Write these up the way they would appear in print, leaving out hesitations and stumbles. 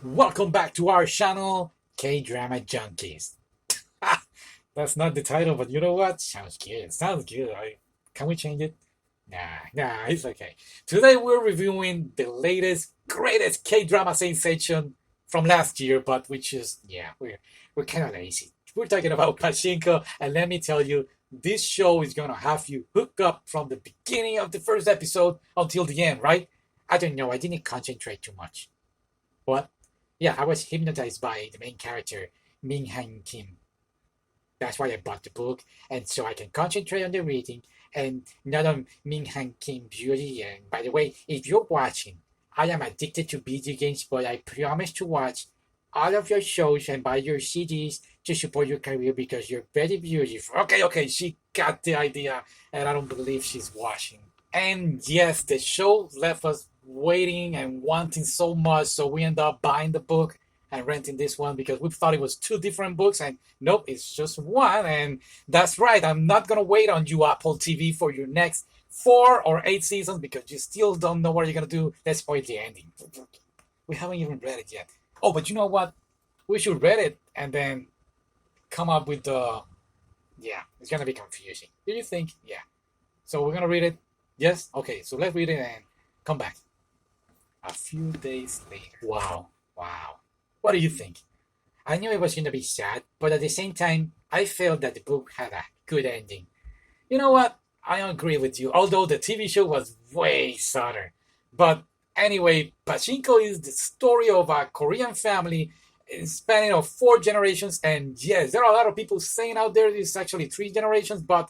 Welcome back to our channel, K-Drama Junkies. That's not the title, but you know what? Sounds good. Sounds good. Can we change it? Nah, it's okay. Today we're reviewing the latest, greatest K-drama sensation from last year, but we're kind of lazy. We're talking about Pachinko, and let me tell you, this show is gonna have you hooked up from the beginning of the first episode until the end, right? I don't know. I didn't concentrate too much. What? Yeah, I was hypnotized by the main character, Min Han Kim. That's why I bought the book, and so I can concentrate on the reading and not on Min Han Kim beauty. And by the way, if you're watching, I am addicted to video games, but I promise to watch all of your shows and buy your CDs to support your career because you're very beautiful. Okay, she got the idea, and I don't believe she's watching. And yes, the show left us waiting and wanting so much, so we end up buying the book and renting this one because we thought it was two different books, and nope, it's just one. And that's right, I'm not gonna wait on you, Apple TV, for your next 4 or 8 seasons because you still don't know what you're gonna do. Let's spoil the ending. We haven't even read it yet. Oh, but you know what? We should read it and then come up with the. Yeah, it's gonna be confusing. Do you think? Yeah. So we're gonna read it. Yes? Okay, so let's read it and come back. A few days later. Wow. What do you think? I knew it was going to be sad, but at the same time, I felt that the book had a good ending. You know what? I agree with you, although the TV show was way sadder. But anyway, Pachinko is the story of a Korean family spanning of 4 generations. And yes, there are a lot of people saying out there it's actually 3 generations, but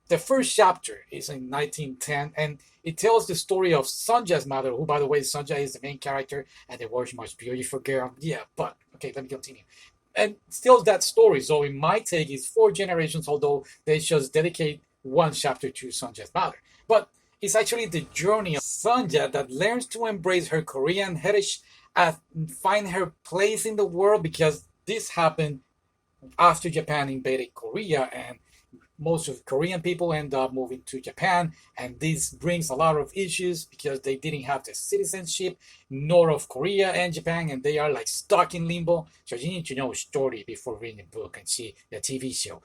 the first chapter is in 1910, and it tells the story of Sonja's mother, who, by the way, Sonja is the main character and the world's most beautiful girl. Yeah, but okay, let me continue. And still that story. So in my take, it's 4 generations, although they just dedicate one chapter to Sonja's mother. But it's actually the journey of Sonja that learns to embrace her Korean heritage and find her place in the world because this happened after Japan invaded Korea, and most of Korean people end up moving to Japan, and this brings a lot of issues because they didn't have the citizenship nor of Korea and Japan, and they are like stuck in limbo. So you need to know a story before reading the book and see the TV show.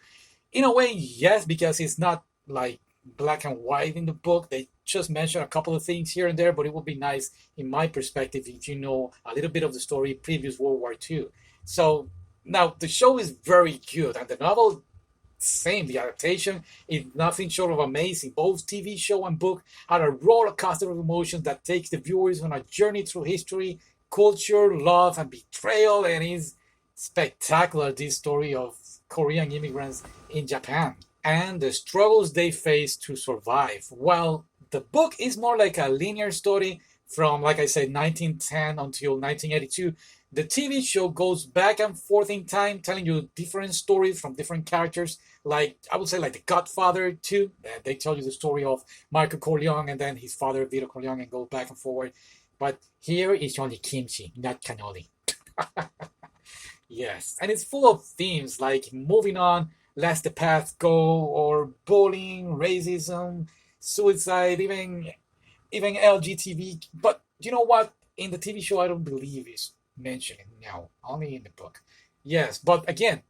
In a way, yes, because it's not like black and white in the book. They just mention a couple of things here and there, but it would be nice, in my perspective, if you know a little bit of the story previous World War II. So now the show is very good, and the novel same. The adaptation is nothing short of amazing. Both TV show and book are a roller coaster of emotions that takes the viewers on a journey through history, culture, love, and betrayal. And is spectacular, this story of Korean immigrants in Japan and the struggles they face to survive. While the book is more like a linear story from, like I said, 1910 until 1982, the TV show goes back and forth in time, telling you different stories from different characters. Like, I would say, like The Godfather too. They tell you the story of Michael Corleone and then his father, Vito Corleone, and go back and forward. But here it's only kimchi, not cannoli. Yes, and it's full of themes like moving on, let the past go, or bullying, racism, suicide, even LGTB. But you know what? In the TV show, I don't believe it's mentioned. No, only in the book. Yes, but again,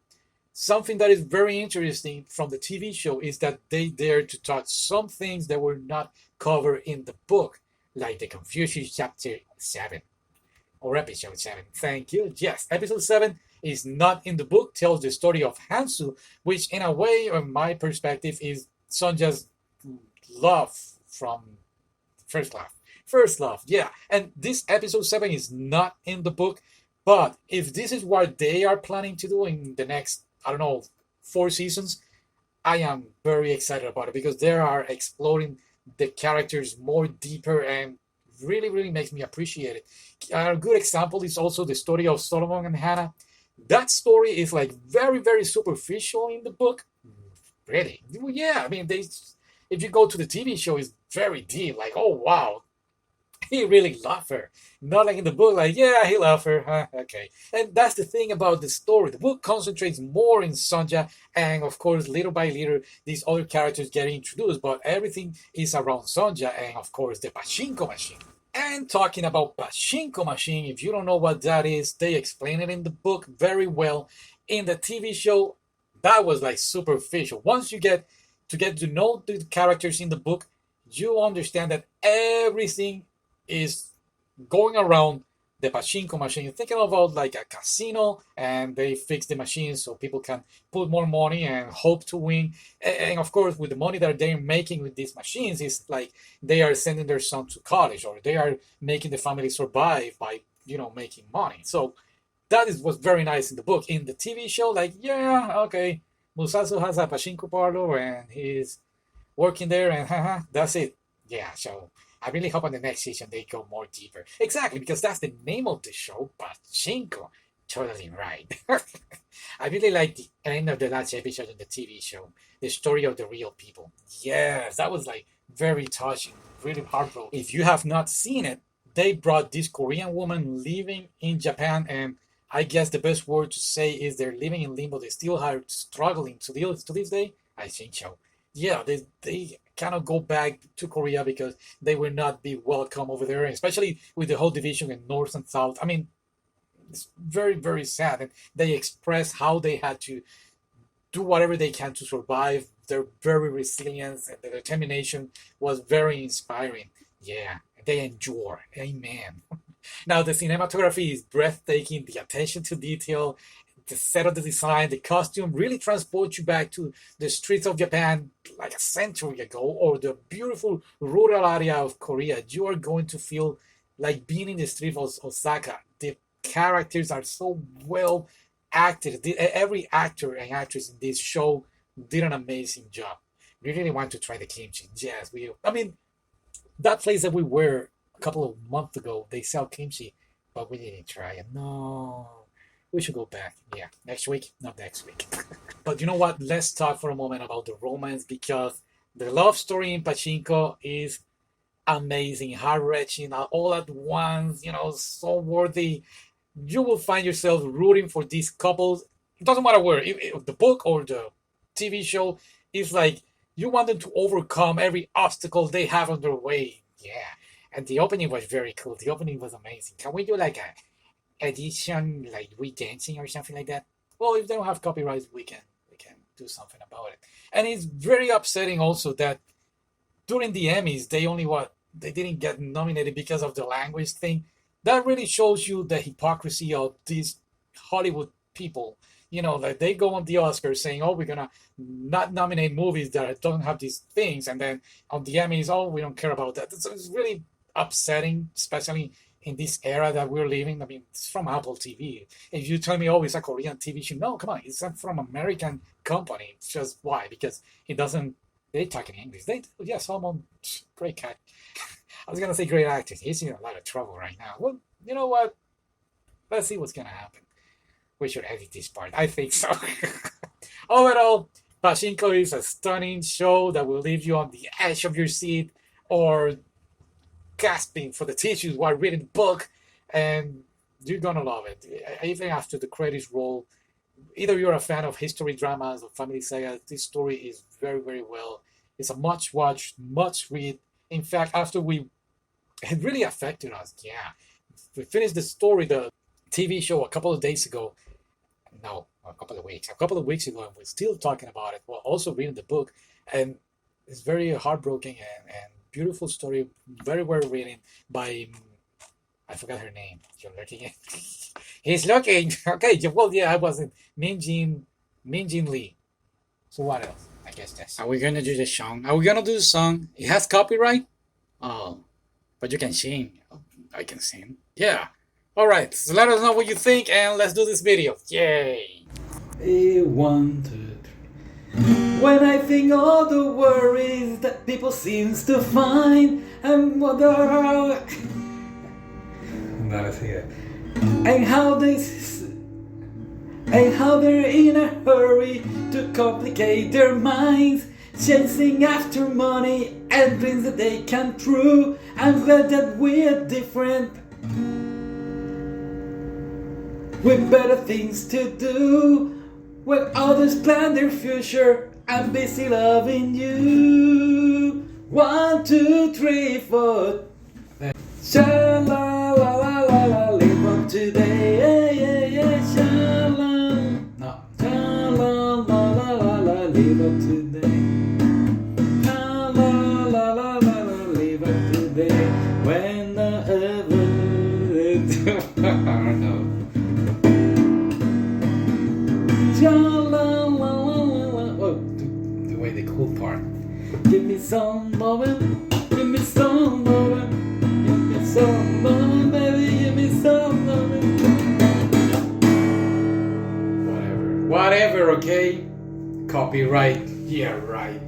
something that is very interesting from the TV show is that they dare to touch some things that were not covered in the book, like the Confucius chapter 7 or episode 7. Thank you. Yes, episode 7 is not in the book, tells the story of Hansu, which in a way, from my perspective, is Sonja's love from first love. First love, yeah. And this episode 7 is not in the book, but if this is what they are planning to do in the next, I don't know, 4 seasons, I am very excited about it because they are exploring the characters more deeper and really makes me appreciate it. A good example is also the story of Solomon and Hannah. That story is like very superficial in the book. Really? Yeah, I mean, if you go to the TV show, it's very deep. Like, oh wow, he really loved her. Not like in the book, like, yeah, he loved her. Huh? Okay. And that's the thing about the story. The book concentrates more in Sonja, and of course, little by little, these other characters get introduced, but everything is around Sonja and, of course, the Pachinko machine. And talking about Pachinko machine, if you don't know what that is, they explain it in the book very well. In the TV show, that was like superficial. Once you get to know the characters in the book, you understand that everything is going around the pachinko machine. You're thinking about like a casino, and they fix the machines so people can put more money and hope to win. And of course, with the money that they're making with these machines, it's like they are sending their son to college, or they are making the family survive by making money. So that is was very nice in the book. In the TV show, like, yeah, okay, Musasu has a pachinko parlor and he's working there, and haha, that's it. Yeah, so I really hope on the next season they go more deeper. Exactly, because that's the name of the show, Pachinko. Totally right. I really like the end of the last episode of the TV show, the story of the real people. Yes, that was like very touching, really heartbroken. If you have not seen it, they brought this Korean woman living in Japan, and I guess the best word to say is they're living in limbo. They still are struggling to this day. I think so. Yeah, they cannot go back to Korea because they will not be welcome over there, especially with the whole division in North and South. I mean, it's very, very sad. And they express how they had to do whatever they can to survive. They're very resilient, and their determination was very inspiring. Yeah, they endure. Amen. Now, the cinematography is breathtaking, the attention to detail, the set of the design, the costume really transports you back to the streets of Japan like a century ago, or the beautiful rural area of Korea. You are going to feel like being in the street of Osaka. The characters are so well acted. Every actor and actress in this show did an amazing job. We really want to try the kimchi. Yes, I mean, that place that we were a couple of months ago, they sell kimchi, but we didn't try it. No, we should go back. Yeah, next week, not next week. But you know what? Let's talk for a moment about the romance, because the love story in Pachinko is amazing, heart-wrenching, all at once, so worthy. You will find yourself rooting for these couples. It doesn't matter where, if the book or the TV show, it's like you want them to overcome every obstacle they have on their way. Yeah. And the opening was very cool. The opening was amazing. Can we do like a edition, like we dancing or something like that? Well, if they don't have copyrights, we can do something about it. And it's very upsetting also that during the Emmys, they didn't get nominated because of the language thing. That really shows you the hypocrisy of these Hollywood people. Like they go on the Oscars saying, "Oh, we're gonna not nominate movies that don't have these things," and then on the Emmys, "Oh, we don't care about that." It's really upsetting, especially in this era that we're living. I mean, it's from Apple TV. If you tell me, "Oh, it's a Korean TV show," no, come on, it's from American company. It's just why? Because it doesn't. They talk in English. Yeah, Solomon, great cat. I was gonna say great actor. He's in a lot of trouble right now. Well, you know what? Let's see what's gonna happen. We should edit this part. I think so. Overall, Pachinko is a stunning show that will leave you on the edge of your seat or gasping for the tissues while reading the book, and you're gonna love it. Even after the credits roll, either you're a fan of history dramas or family sagas, this story is very, very well. It's a much watch, much read. In fact, it really affected us. Yeah, we finished the story, the TV show, a couple of days ago. No, a couple of weeks ago, and we're still talking about it while also reading the book. And it's very heartbroken and beautiful story, very well written by, I forgot her name. You're looking at he's looking. Okay, well, yeah, I wasn't. Min Jin Lee. So what else? I guess that's. Are we gonna do the song? Are we gonna do the song? It has copyright? Oh, but you can sing. I can sing. Yeah. Alright, so let us know what you think, and let's do this video. Yay! 1, 2, 3. When I think all the worries that people seems to find, and wonder and how they're in a hurry to complicate their minds, chasing after money and dreams that they can't true. I'm glad that we're different, with better things to do. When others plan their future, I'm busy loving you. 1, 2, 3, 4. Sha la la la la la, live up today, yeah yeah yeah. Sha la, no. Sha la la la la la, live up today. Sha la la la la la, live up today. Whenever no. Sha la la la la la. Oh, the way the cool part. Give me some lovin', give me some lovin', give me some lovin', baby, give me some lovin'. Whatever, okay? Copyright, yeah, right.